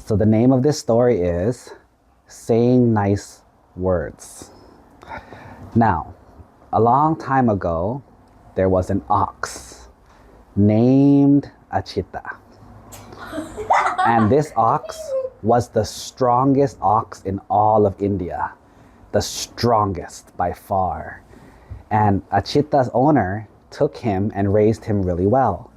So the name of this story is Saying Nice Words. Now, a long time ago, there was an ox named Achita. And this ox was the strongest ox in all of India. The strongest by far. And Achita's owner took him and raised him really well.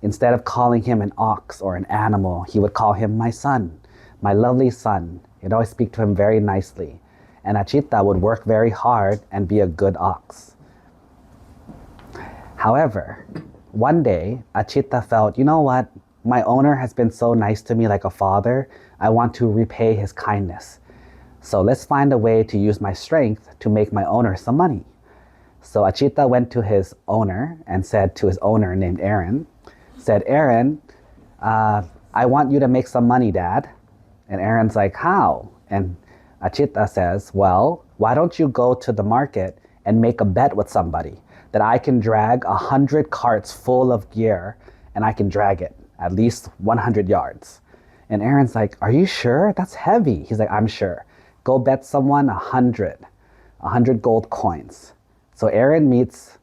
Instead of calling him an ox or an animal, he would call him my son, my lovely son. He'd always speak to him very nicely. And Achita would work very hard and be a good ox. However, one day, Achita felt, you know what? My owner has been so nice to me like a father. I want to repay his kindness. So let's find a way to use my strength to make my owner some money. So Achita went to his owner and said to his owner named Aaron, said, Aaron, I want you to make some money, Dad. And Aaron's like, how? And Achita says, well, why don't you go to the market and make a bet with somebody that I can drag 100 carts full of gear and I can drag it at least 100 yards. And Aaron's like, are you sure? That's heavy. He's like, I'm sure. Go bet someone 100 gold coins. So Aaron meets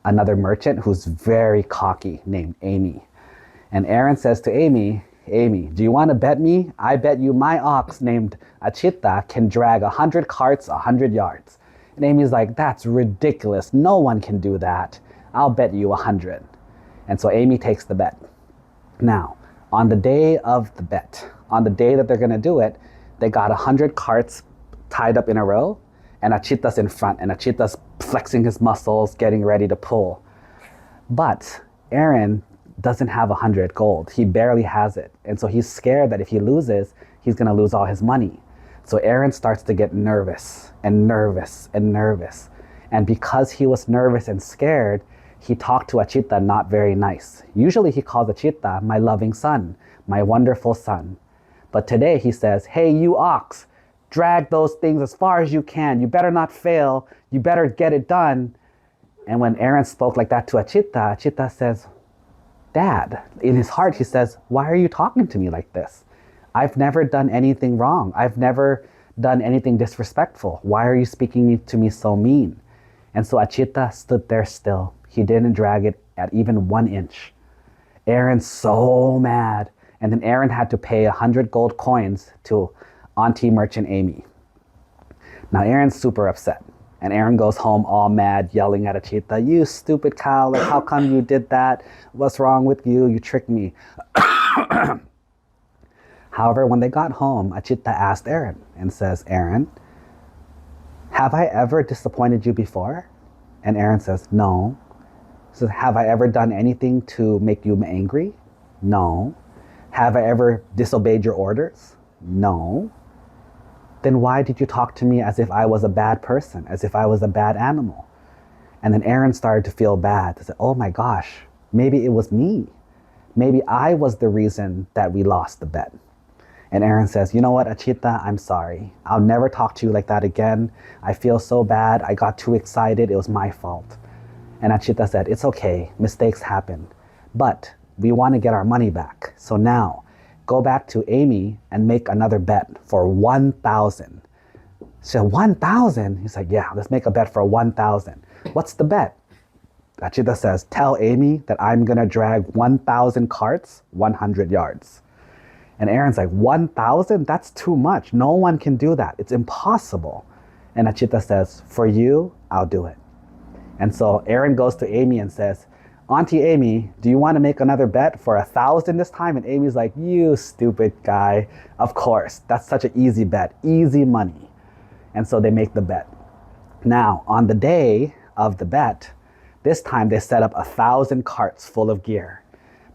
another merchant who's very cocky named Amy. And Aaron says to Amy, Amy, do you want to bet me? I bet you my ox named Achita can drag 100 carts 100 yards. And Amy's like, that's ridiculous. No one can do that. I'll bet you 100. And so Amy takes the bet. Now, on the day of the bet, on the day that they're going to do it, they got 100 carts tied up in a row, and Achita's in front, and Achita's flexing his muscles, getting ready to pull. But Aaron doesn't have 100 gold. He barely has it. And so he's scared that if he loses, he's going to lose all his money. So Aaron starts to get nervous and nervous and nervous. And because he was nervous and scared, he talked to Achita not very nice. Usually he calls Achita my loving son, my wonderful son. But today he says, hey, you ox, drag those things as far as you can. You better not fail. You better get it done. And when Aaron spoke like that to Achita, Achita says, Dad, in his heart, he says, why are you talking to me like this? I've never done anything wrong. I've never done anything disrespectful. Why are you speaking to me so mean? And so Achita stood there still. He didn't drag it at even 1 inch. Aaron's so mad. And then Aaron had to pay 100 gold coins to Auntie Merchant Amy. Now Aaron's super upset. And Aaron goes home all mad, yelling at Achita, you stupid cow, like how come you did that? What's wrong with you? You tricked me. However, when they got home, Achita asked Aaron and says, Aaron, have I ever disappointed you before? And Aaron says, no. He says, have I ever done anything to make you angry? No. Have I ever disobeyed your orders? No. Then why did you talk to me as if I was a bad person, as if I was a bad animal? And then Aaron started to feel bad. He said, oh my gosh, maybe it was me. Maybe I was the reason that we lost the bet. And Aaron says, you know what, Achita, I'm sorry. I'll never talk to you like that again. I feel so bad. I got too excited. It was my fault. And Achita said, it's okay. Mistakes happen. But we want to get our money back. So now, go back to Amy and make another bet for 1,000. She said, 1,000? He's like, yeah, let's make a bet for 1,000. What's the bet? Achita says, tell Amy that I'm going to drag 1,000 carts 100 yards. And Aaron's like, 1,000? That's too much. No one can do that. It's impossible. And Achita says, for you, I'll do it. And so Aaron goes to Amy and says, Auntie Amy, do you want to make another bet for 1,000 this time? And Amy's like, you stupid guy. Of course, that's such an easy bet, easy money. And so they make the bet. Now, on the day of the bet, this time they set up 1,000 carts full of gear.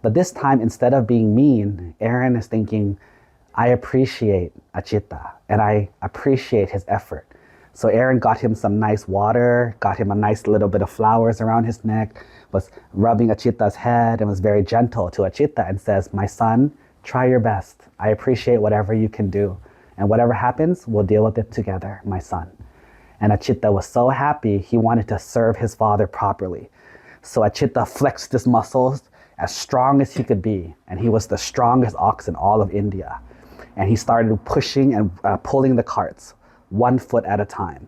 But this time, instead of being mean, Aaron is thinking, I appreciate Achita and I appreciate his effort. So Aaron got him some nice water, got him a nice little bit of flowers around his neck, was rubbing Achita's head and was very gentle to Achita and says, my son, try your best. I appreciate whatever you can do. And whatever happens, we'll deal with it together, my son. And Achita was so happy, he wanted to serve his father properly. So Achita flexed his muscles as strong as he could be. And he was the strongest ox in all of India. And he started pushing and pulling the carts 1 foot at a time.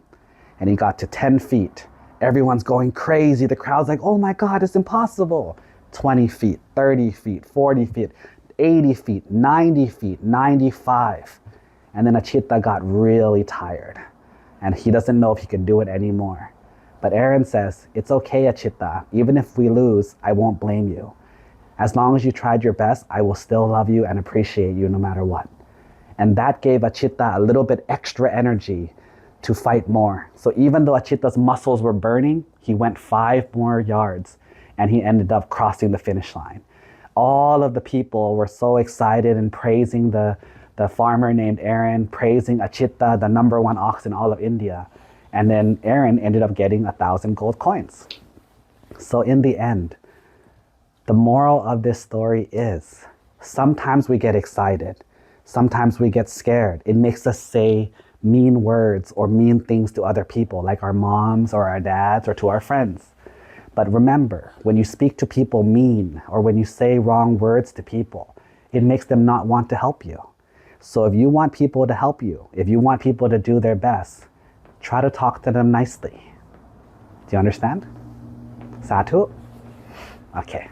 And he got to 10 feet. Everyone's going crazy. The crowd's like, oh my God, it's impossible. 20 feet, 30 feet, 40 feet, 80 feet, 90 feet, 95. And then Achita got really tired. And he doesn't know if he can do it anymore. But Aaron says, it's okay, Achita. Even if we lose, I won't blame you. As long as you tried your best, I will still love you and appreciate you no matter what. And that gave Achita a little bit extra energy to fight more. So even though Achita's muscles were burning, he went 5 more yards and he ended up crossing the finish line. All of the people were so excited and praising the farmer named Aaron, praising Achita, the #1 ox in all of India. And then Aaron ended up getting 1,000 gold coins. So in the end, the moral of this story is sometimes we get excited. Sometimes we get scared. It makes us say mean words or mean things to other people, like our moms or our dads or to our friends. But remember, when you speak to people mean or when you say wrong words to people, it makes them not want to help you. So if you want people to help you, if you want people to do their best, try to talk to them nicely. Do you understand? Sadhu? Okay.